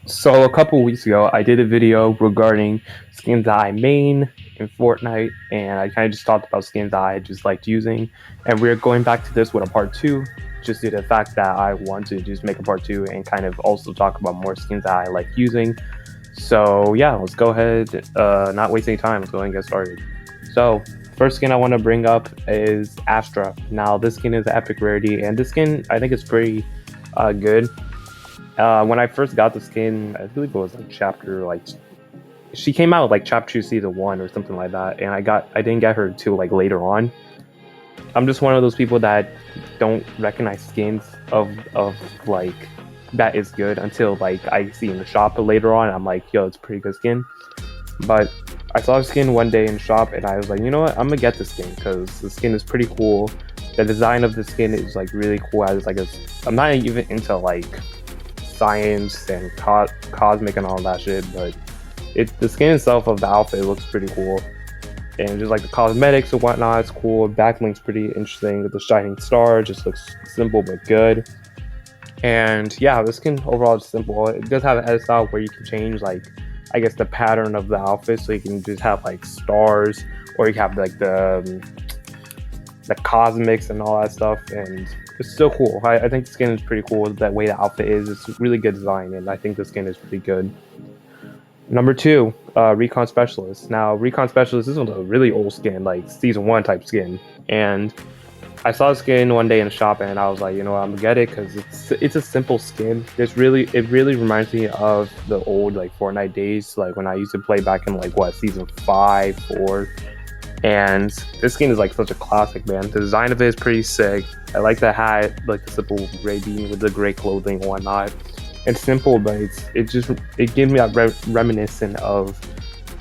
So a couple weeks ago, I did a video regarding skins that I main in Fortnite, and I kind of just talked about skins that I just liked using. And we're going back to this with a part two, just due to the fact that I want to just make a part two and kind of also talk about more skins that I like using. So yeah, let's go ahead, not waste any time. Let's go ahead and get started. So first skin I want to bring up is Astra. Now this skin is an epic rarity, and this skin I think is pretty good. When I first got the skin, I believe it was like chapter like she came out like chapter 2 season 1 or something like that, and I didn't get her till like later on. I'm just one of those people that don't recognize skins of like that is good until like I see in the shop later on. I'm like, yo, it's a pretty good skin. But I saw the skin one day in the shop, and I was like, you know what, I'm gonna get the skin because the skin is pretty cool. The design of the skin is like really cool. I'm not even into like science and cosmic and all that shit, but the skin itself of the outfit looks pretty cool, and just like the cosmetics and whatnot, it's cool. Backlink's pretty interesting. The shining star just looks simple but good. And yeah, the skin overall is simple. It does have an edit style where you can change like I guess the pattern of the outfit, so you can just have like stars, or you have like the cosmics and all that stuff, and it's still cool. I think the skin is pretty cool. That way the outfit is, it's really good design, and I think the skin is pretty good. Number two, Recon Specialist. Now, Recon Specialist is a really old skin, like season 1 type skin, and I saw the skin one day in the shop, and I was like, you know what, I'm gonna get it because it's a simple skin. It really reminds me of the old like Fortnite days, like when I used to play back in like what season 5, 4. And this skin is like such a classic, man. The design of it is pretty sick. I like the hat, like the simple gray bean with the gray clothing and whatnot. It's simple, but it gives me that reminiscent of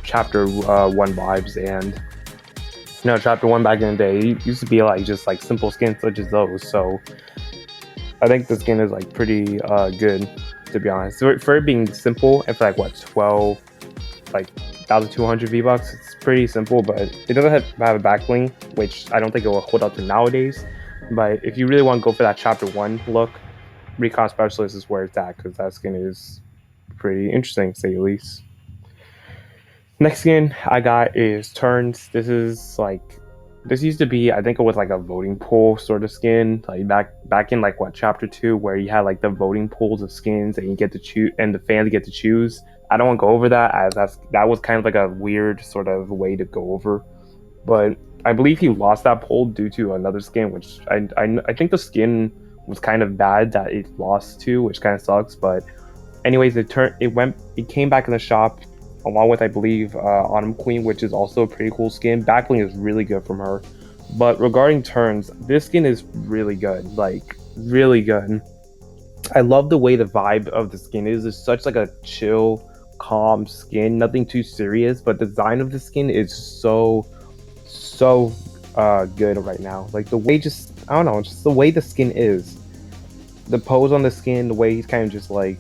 chapter 1 vibes. And chapter 1 back in the day it used to be like just like simple skins such as those. So I think the skin is like pretty good, to be honest. For it being simple and for like what 12 like 1,200 V bucks. It's pretty simple, but it doesn't have a backlink, which I don't think it will hold up to nowadays. But if you really want to go for that chapter 1 look, Recon Specialist is where it's at because that skin is pretty interesting, to say the least. Next skin I got is Turns. This used to be, I think it was like a voting pool sort of skin, like back in like what chapter 2, where you had like the voting pools of skins and you get to choose, and the fans get to choose. I don't want to go over that, as that was kind of like a weird sort of way to go over. But I believe he lost that poll due to another skin, which I think the skin was kind of bad that it lost to, which kind of sucks. But anyways, it came back in the shop along with I believe Autumn Queen, which is also a pretty cool skin. Backbling is really good from her. But regarding turns, this skin is really good, like really good. I love the way the vibe of the skin is. It's such like a chill, calm skin, nothing too serious. But the design of the skin is so good right now. Like the way, just I don't know, just the way the skin is, the pose on the skin, the way he's kind of just like,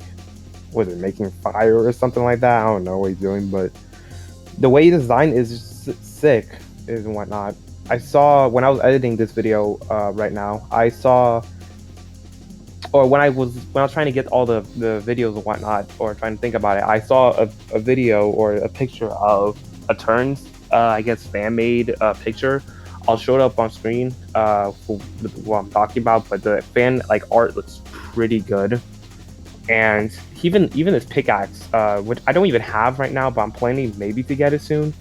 was it making fire or something like that? I don't know what he's doing, but the way he designed is just sick, is and whatnot. I saw when I was editing this video right now. I saw, or when I was trying to get all the videos and whatnot, or trying to think about it, I saw a video or a picture of a turns, I guess fan made picture. I'll show it up on screen for what I'm talking about, but the fan like art looks pretty good. And even his pickaxe, which I don't even have right now, but I'm planning maybe to get it soon.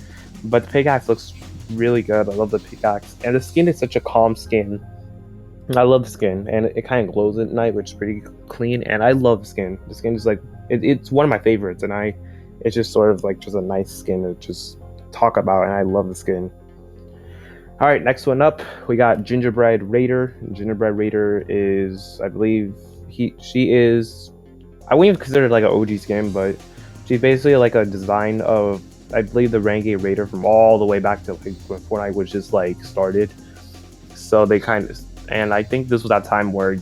But the pickaxe looks really good. I love the pickaxe, and the skin is such a calm skin. I love the skin, and it kind of glows at night, which is pretty clean. And I love the skin. The skin is like it's one of my favorites, and it's just sort of like just a nice skin to just talk about, and I love the skin. All right, next one up, we got Gingerbread Raider. Gingerbread Raider is, I believe, she is. I wouldn't even consider it like an OG skin, but she's basically like a design of, I believe, the Renegade Raider from all the way back to like when Fortnite was just like started. So they kind of, and I think this was that time where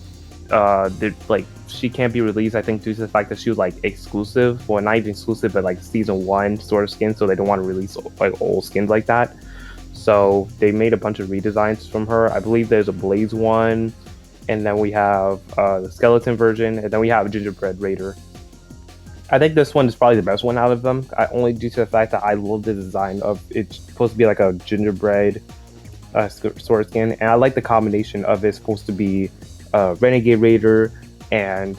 like she can't be released. I think due to the fact that she was like exclusive, well, not even exclusive, but like season 1 sort of skin. So they don't want to release like old skins like that. So they made a bunch of redesigns from her. I believe there's a Blaze one, and then we have the skeleton version, and then we have Gingerbread Raider. I think this one is probably the best one out of them. Only due to the fact that I love the design of it's supposed to be like a gingerbread sword skin, and I like the combination of it's supposed to be Renegade Raider and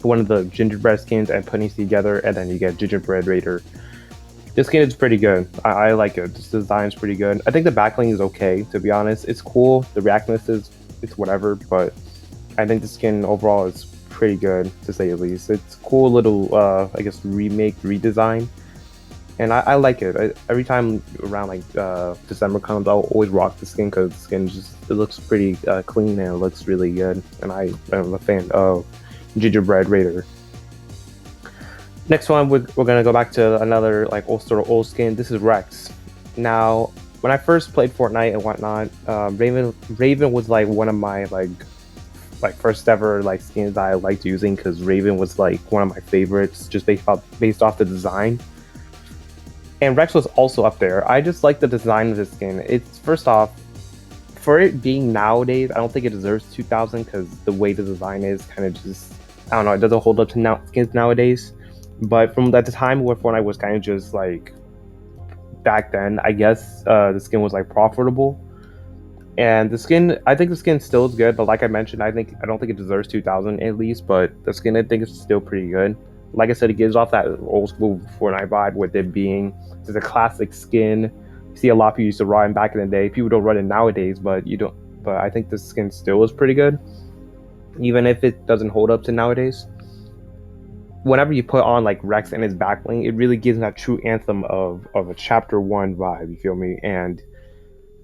one of the gingerbread skins and putting it together, and then you get gingerbread Raider. This skin is pretty good. I like it. This design is pretty good. I think the backling is okay, to be honest. It's cool. The reactness is it's whatever, but I think the skin overall is pretty good, to say the least. It's cool little I guess redesign, and I like it. Every time around like December comes, I'll always rock the skin because the skin just it looks pretty clean and it looks really good. And I am a fan of Gingerbread Raider. Next one, we're gonna go back to another like old skin. This is Rex. Now, when I first played Fortnite and whatnot, Raven was like one of my like first ever like skins that I liked using because Raven was like one of my favorites just based off the design. And Rex was also up there. I just like the design of the skin. It's first off, for it being nowadays, I don't think it deserves 2000 because the way the design is kind of just I don't know. It doesn't hold up to skins nowadays. But from at the time where Fortnite was kind of just like back then, I guess the skin was like profitable. And the skin, I think the skin still is good, but like I mentioned, I don't think it deserves 2000 at least. But the skin, I think, is still pretty good. Like I said, it gives off that old school Fortnite vibe with it being just a classic skin. You see a lot of people used to run back in the day. People don't run it nowadays, but you don't. But I think the skin still is pretty good, even if it doesn't hold up to nowadays. Whenever you put on like Rex and his backbling, it really gives that true anthem of a chapter 1 vibe, you feel me? And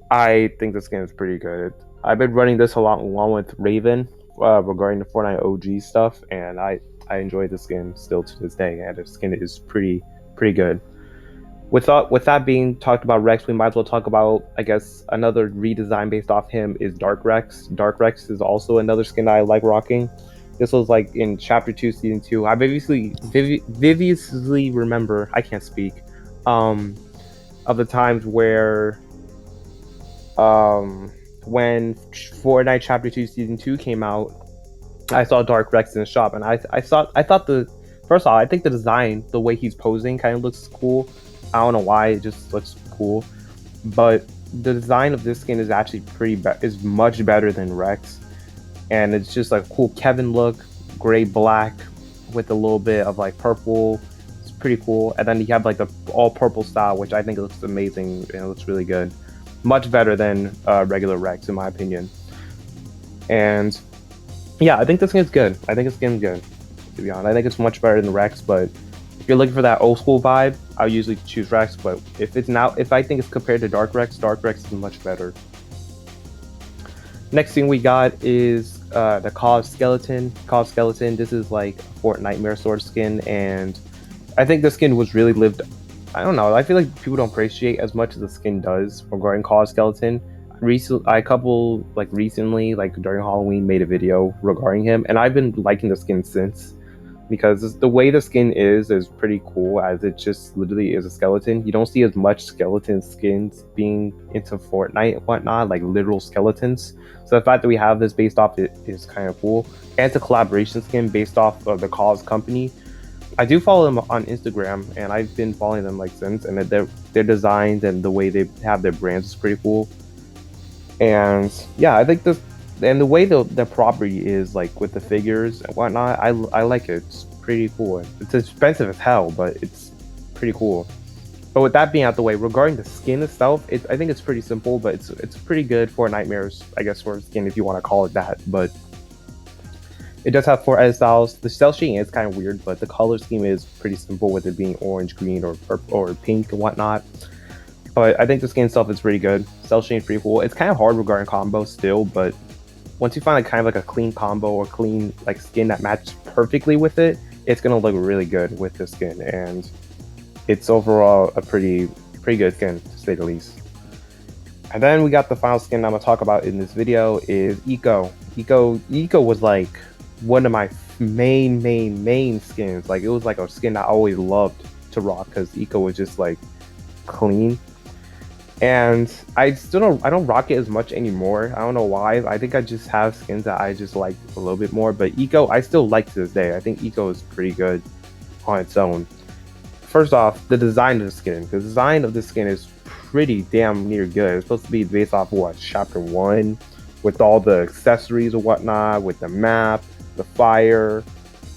I think the skin is pretty good. I've been running this a lot along with Raven regarding the Fortnite OG stuff, and I enjoy the skin still to this day, and the skin is pretty good. With that being talked about Rex, we might as well talk about, I guess, another redesign based off him is Dark Rex. Dark Rex is also another skin that I like rocking. This was like in Chapter 2, Season 2. I viviously remember, I can't speak, of the times where, when Fortnite Chapter 2, Season 2 came out, I saw Dark Rex in the shop, and I thought first off, I think the design, the way he's posing kind of looks cool. I don't know why, it just looks cool. But the design of this skin is actually is much better than Rex. And it's just like cool Kevin look, gray black with a little bit of like purple. It's pretty cool. And then you have like the all purple style, which I think looks amazing and it looks really good. Much better than regular Rex in my opinion. And yeah, I think this skin's good. I think this skin's good, to be honest. I think it's much better than Rex, but if you're looking for that old school vibe, I'll usually choose Rex. But if I think it's compared to Dark Rex is much better. Next thing we got is the Cause Skeleton. Cause Skeleton, this is like a Fort Nightmare sword skin, and I think the skin was really lived. I don't know. I feel like people don't appreciate as much as the skin does regarding Cause Skeleton. Recently, like during Halloween, made a video regarding him, and I've been liking the skin since because the way the skin is pretty cool, as it just literally is a skeleton. You don't see as much skeleton skins being into Fortnite and whatnot, like literal skeletons. So the fact that we have this based off it is kind of cool. And it's a collaboration skin based off of the Cause company. I do follow them on Instagram, and I've been following them like since, and their designs and the way they have their brands is pretty cool. And yeah, I think this and the way the property is like with the figures and whatnot, I like it. It's pretty cool. It's expensive as hell, but it's pretty cool. But with that being out the way, regarding the skin itself, I think it's pretty simple, but it's pretty good for Nightmares, I guess, for skin if you want to call it that. But it does have 4 edit styles. The cell shading is kind of weird, but the color scheme is pretty simple with it being orange, green, or pink and whatnot. But I think the skin itself is pretty good. Cell shading is pretty cool. It's kind of hard regarding combos still, but once you find like kind of like a clean combo or clean like skin that matches perfectly with it, it's gonna look really good with the skin, and it's overall a pretty good skin, to say the least. And then we got the final skin I'm gonna talk about in this video is Eco. Eco was like one of my main skins. Like it was like a skin I always loved to rock because Eco was just like clean. And I don't rock it as much anymore. I don't know why. I think I just have skins that I just like a little bit more. But Eco, I still like to this day. I think Eco is pretty good on its own. First off, the design of the skin. The design of the skin is pretty damn near good. It's supposed to be based off of what, chapter 1, with all the accessories and whatnot, with the map, the fire,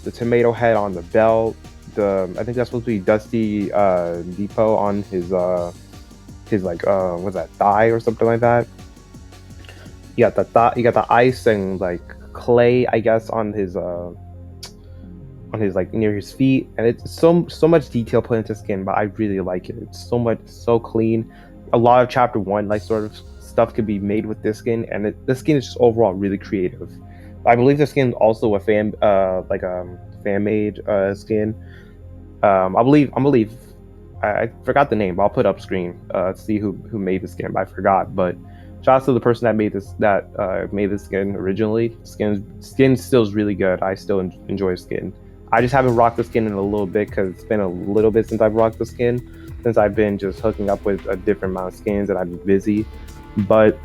the tomato head on the belt. I think that's supposed to be Dusty Depot on his like what's that, thigh or something like that. You got the ice and like clay, I guess, on his like near his feet, and it's so much detail put into skin, but I really like it. It's so clean. A lot of chapter 1 like sort of stuff could be made with this skin, and this skin is just overall really creative. I believe the skin also a fan made skin. I believe I forgot the name, but I'll put up screen to see who made the skin, but I forgot. But shout out to the person that made this skin originally. Skin still is really good. I still enjoy skin. I just haven't rocked the skin in a little bit because it's been a little bit since I've rocked the skin, since I've been just hooking up with a different amount of skins and I've been busy. But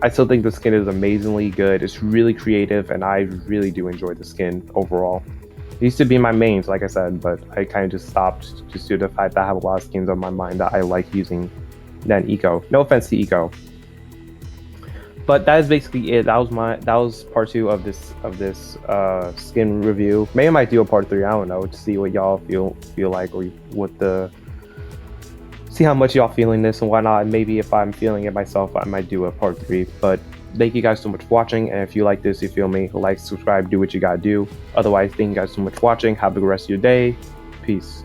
I still think the skin is amazingly good. It's really creative, and I really do enjoy the skin overall. It used to be my mains, like I said, but I kind of just stopped just due to the fact that I have a lot of skins on my mind that I like using than Eco. No offense to Eco. But that is basically it. That was part 2 of this skin review. Maybe I might do a part 3. I don't know, to see what y'all feel like, or see how much y'all feeling this and whatnot. Maybe if I'm feeling it myself, I might do a part 3. But thank you guys so much for watching, and if you like this, you feel me, like, subscribe, do what you gotta do. Otherwise, thank you guys so much for watching. Have a good rest of your day. Peace.